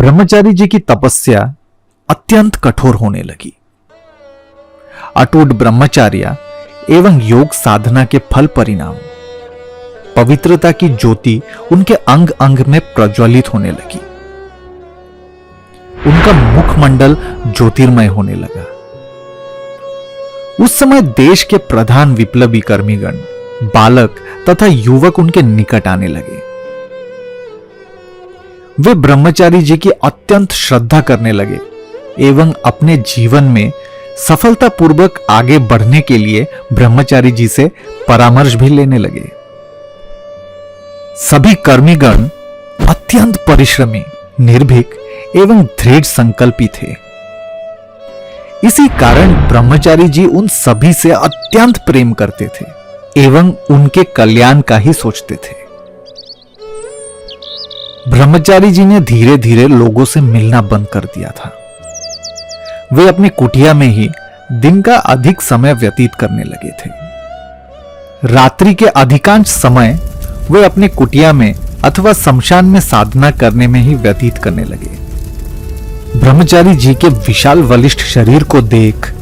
ब्रह्मचारी जी की तपस्या अत्यंत कठोर होने लगी। अटूट ब्रह्मचार्य एवं योग साधना के फल परिणाम पवित्रता की ज्योति उनके अंग अंग में प्रज्वलित होने लगी। उनका मुखमंडल ज्योतिर्मय होने लगा। उस समय देश के प्रधान विप्लवी कर्मीगण, बालक तथा युवक उनके निकट आने लगे। वे ब्रह्मचारी जी की अत्यंत श्रद्धा करने लगे एवं अपने जीवन में सफलतापूर्वक आगे बढ़ने के लिए ब्रह्मचारी जी से परामर्श भी लेने लगे। सभी कर्मीगण अत्यंत परिश्रमी, निर्भीक एवं दृढ़ संकल्पी थे। इसी कारण ब्रह्मचारी जी उन सभी से अत्यंत प्रेम करते थे एवं उनके कल्याण का ही सोचते थे। ब्रह्मचारी जी ने धीरे धीरे लोगों से मिलना बंद कर दिया था। वे अपनी कुटिया में ही दिन का अधिक समय व्यतीत करने लगे थे। रात्रि के अधिकांश समय वे अपनी कुटिया में अथवा शमशान में साधना करने में ही व्यतीत करने लगे। ब्रह्मचारी जी के विशाल बलिष्ठ शरीर को देख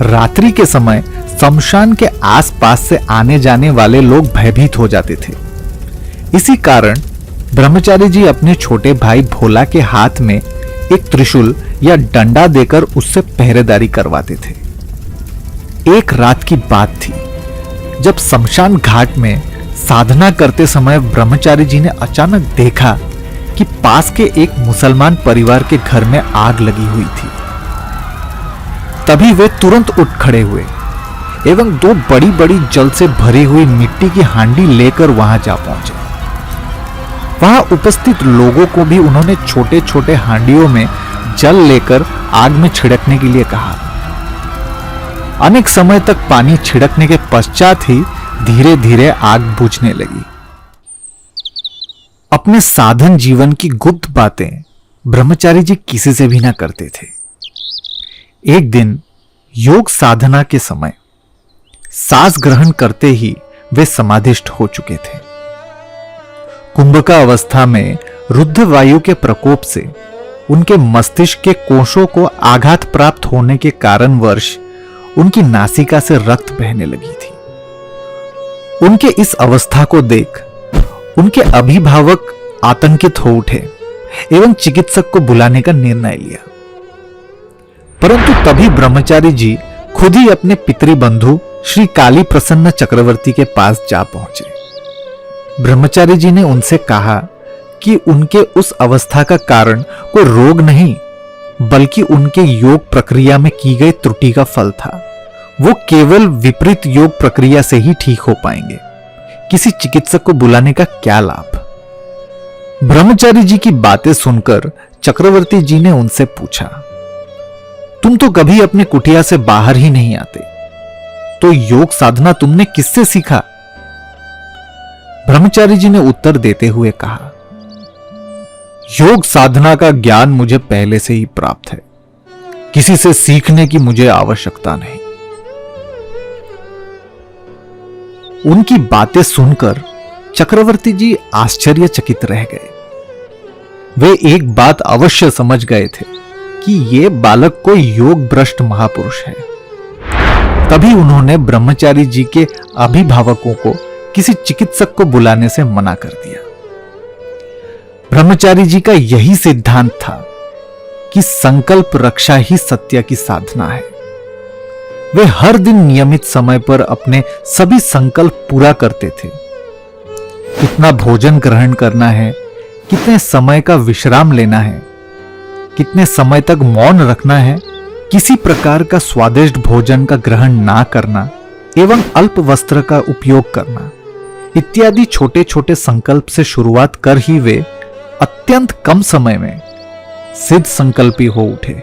रात्रि के समय शमशान के आसपास से आने जाने वाले लोग भयभीत हो जाते थे। इसी कारण ब्रह्मचारी जी अपने छोटे भाई भोला के हाथ में एक त्रिशूल या डंडा देकर उससे पहरेदारी करवाते थे। एक रात की बात थी जब शमशान घाट में साधना करते समय ब्रह्मचारी जी ने अचानक देखा कि पास के एक मुसलमान परिवार के घर में आग लगी हुई थी। तभी वे तुरंत उठ खड़े हुए एवं दो बड़ी बड़ी जल से भरी हुई मिट्टी की हांडी लेकर वहां जा पहुंचे। वहां उपस्थित लोगों को भी उन्होंने छोटे छोटे हांडियों में जल लेकर आग में छिड़कने के लिए कहा। अनेक समय तक पानी छिड़कने के पश्चात ही धीरे धीरे आग बुझने लगी। अपने साधन जीवन की गुप्त बातें ब्रह्मचारी जी किसी से भी ना करते थे। एक दिन योग साधना के समय सांस ग्रहण करते ही वे समाधिस्थ हो चुके थे। कुंभका अवस्था में रुद्ध वायु के प्रकोप से उनके मस्तिष्क के कोशों को आघात प्राप्त होने के कारणवश उनकी नासिका से रक्त बहने लगी थी। उनके इस अवस्था को देख उनके अभिभावक आतंकित हो उठे एवं चिकित्सक को बुलाने का निर्णय लिया। परंतु तभी ब्रह्मचारी जी खुद ही अपने पितृबंधु श्री काली प्रसन्न चक्रवर्ती के पास जा पहुंचे। ब्रह्मचारी जी ने उनसे कहा कि उनके उस अवस्था का कारण कोई रोग नहीं बल्कि उनके योग प्रक्रिया में की गई त्रुटि का फल था। वो केवल विपरीत योग प्रक्रिया से ही ठीक हो पाएंगे। किसी चिकित्सक को बुलाने का क्या लाभ। ब्रह्मचारी जी की बातें सुनकर चक्रवर्ती जी ने उनसे पूछा, तुम तो कभी अपने कुटिया से बाहर ही नहीं आते, तो योग साधना तुमने किससे सीखा? ब्रह्मचारी जी ने उत्तर देते हुए कहा, योग साधना का ज्ञान मुझे पहले से ही प्राप्त है, किसी से सीखने की मुझे आवश्यकता नहीं। उनकी बातें सुनकर चक्रवर्ती जी आश्चर्यचकित रह गए। वे एक बात अवश्य समझ गए थे कि ये बालक कोई योग भ्रष्ट महापुरुष है। तभी उन्होंने ब्रह्मचारी जी के अभिभावकों को किसी चिकित्सक को बुलाने से मना कर दिया। ब्रह्मचारी जी का यही सिद्धांत था कि संकल्प रक्षा ही सत्य की साधना है। वे हर दिन नियमित समय पर अपने सभी संकल्प पूरा करते थे। कितना भोजन ग्रहण करना है, कितने समय का विश्राम लेना है, कितने समय तक मौन रखना है, किसी प्रकार का स्वादिष्ट भोजन का ग्रहण ना करना एवं अल्प वस्त्र का उपयोग करना इत्यादि छोटे छोटे संकल्प से शुरुआत कर ही वे अत्यंत कम समय में सिद्ध संकल्पी हो उठे।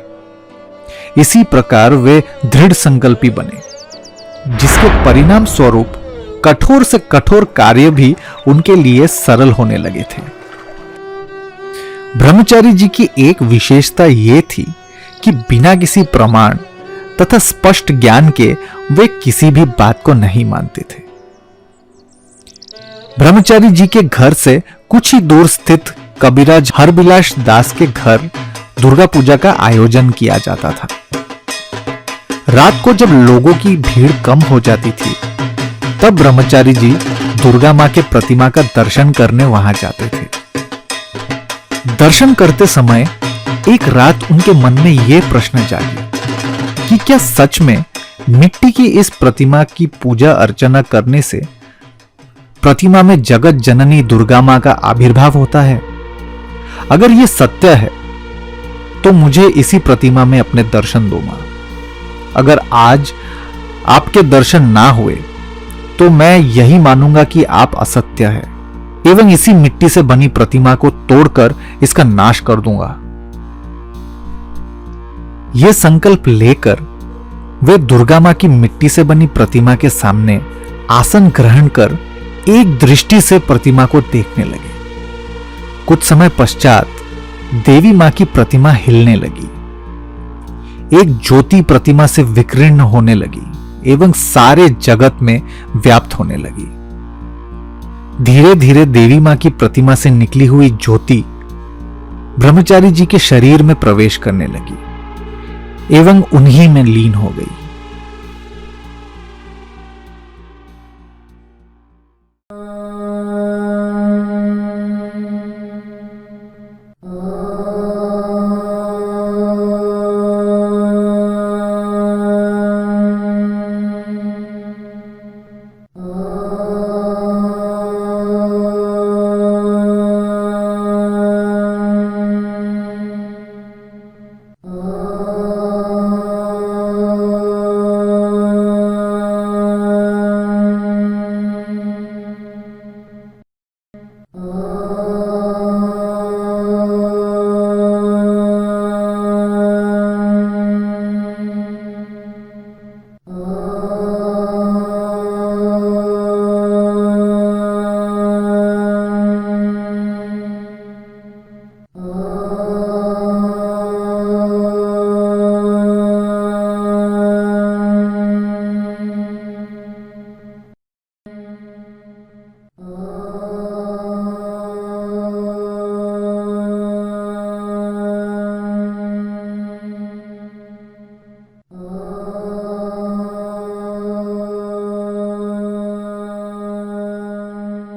इसी प्रकार वे दृढ़ संकल्पी बने, जिसके परिणाम स्वरूप कठोर से कठोर कार्य भी उनके लिए सरल होने लगे थे। ब्रह्मचारी जी की एक विशेषता यह थी कि बिना किसी प्रमाण तथा स्पष्ट ज्ञान के वे किसी भी बात को नहीं मानते थे। ब्रह्मचारी जी के घर से कुछ ही दूर स्थित कबीराज हरबिलास दास के घर दुर्गा पूजा का आयोजन किया जाता था। रात को जब लोगों की भीड़ कम हो जाती थी, तब ब्रह्मचारी जी दुर्गा मां के प्रतिमा का दर्शन करने वहां जाते थे। दर्शन करते समय एक रात उनके मन में यह प्रश्न जागी कि क्या सच में मिट्टी की इस प्रतिमा की पूजा अर्चना करने से प्रतिमा में जगत जननी दुर्गा मां का आविर्भाव होता है? अगर यह सत्य है तो मुझे इसी प्रतिमा में अपने दर्शन दो मां। अगर आज आपके दर्शन ना हुए तो मैं यही मानूंगा कि आप असत्य है एवं इसी मिट्टी से बनी प्रतिमा को तोड़कर इसका नाश कर दूंगा। यह संकल्प लेकर वे दुर्गा मां की मिट्टी से बनी प्रतिमा के सामने आसन ग्रहण कर एक दृष्टि से प्रतिमा को देखने लगे। कुछ समय पश्चात देवी मां की प्रतिमा हिलने लगी। एक ज्योति प्रतिमा से विकीर्ण होने लगी एवं सारे जगत में व्याप्त होने लगी। धीरे धीरे देवी मां की प्रतिमा से निकली हुई ज्योति ब्रह्मचारी जी के शरीर में प्रवेश करने लगी एवं उन्हीं में लीन हो गई।